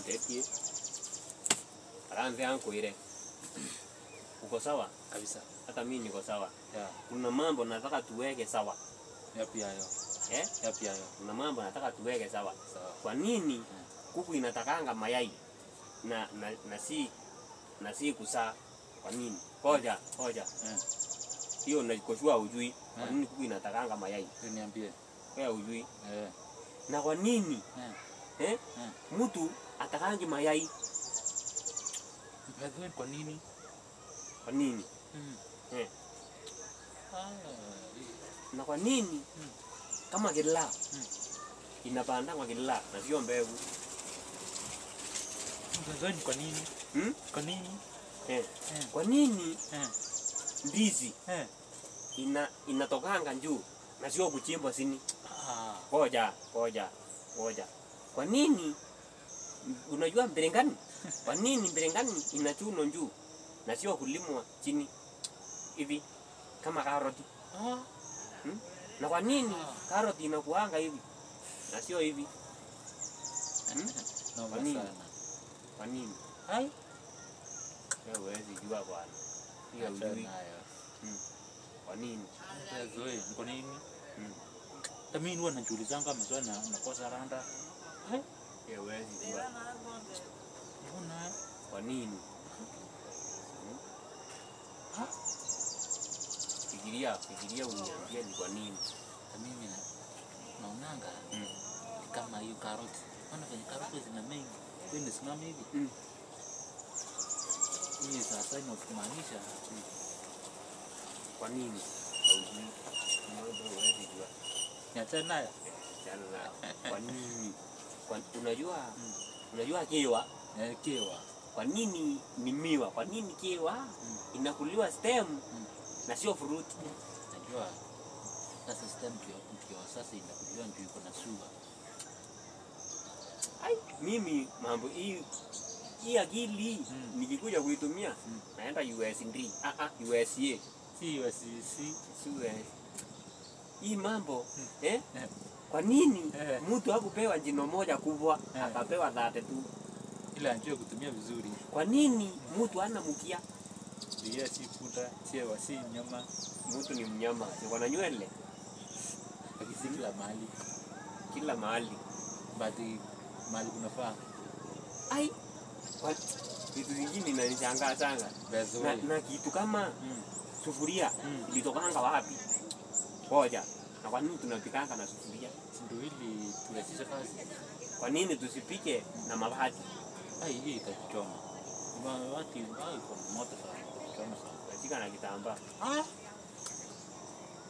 Eti. Aranze yangu ile. Uko sawa? Kabisa. Hata mimi niko sawa. Yeah. Kuna mambo nataka tuweke sawa. Yapi hayo? Yapi hayo? Kuna mambo nataka tuweke sawa. Sawa. Kwa nini kuku inatakanga mayai na si kusaa? Kwa nini? Hoja. Hiyo nikoshua ujui. Kwa nini kuku inatakanga mayai? Niambie. Wewe ujui? Na kwa nini? Mtu atakangi mayai? Wewe kwa nini? Kwa nini? Na kwa nini? Kama kila inapanda kwa kila na sio mbegu. Wewe kwa nini? Kwa nini? Kwa nini? Ndizi inatokanga juu na sio kuchimba chini. Ngoja. Kwa nini? Unajua mberengani? Kwa nini mberengani inachuno juu na sio kulimwa chini hivi kama karoti? Na kwa nini karoti inakuanga hivi na sio hivi? Kwa nini? Kwa nini? Hai? Wewe huwezi jua bwana. Hiyo ujui. Kwa nini? Zoe, kwa nini? Mimi huwa najiulizanga maswali na nakosa randa. Wewe huwezi jua. Mbona? Kwa nini? Fikiria uniambie ni kwa nini. Mimi naonanga kama hiyo karoti. Maana kwenye karoti zina mengi. Wewe unasimama hivi. Hii sasa inakumaanisha kwa nini? Haujui. Mbona huwezi jua? Niachana nayo. Kwa nini? Unajua kiwa? Kiwa. Kwa nini ni miwa? Kwa nini kiwa inakuliwa stem na sio fruit? Najua. Sasa stem kiwa sasa inakuliwa ndio iko na sugar. Mimi mambo hii akili nikikuja kuitumia naenda USD. USA. Si USC. Hii mambo kwa nini mtu hakupewa jino moja kubwa akapewa 32? Ila anjue kutumia vizuri. Kwa nini mtu hana mkia? Yeye si kuta, si nyama. Mtu ni mnyama, si wana nywele. Akisiki Kila mahali. Bati mahali kunafaa. Kwa kitu kingine inanishangaa sana. Na kitu kama sufuria ilitokanga wapi? Ngoja. Na kwa nini tunapikanga na sufuria? Ndio ili turahisishe kazi. Kwa nini tusipike na mabati? Hii itakuchoma. Mabati kwa moto sana. Kuchoma sana. Katika na kitambaa.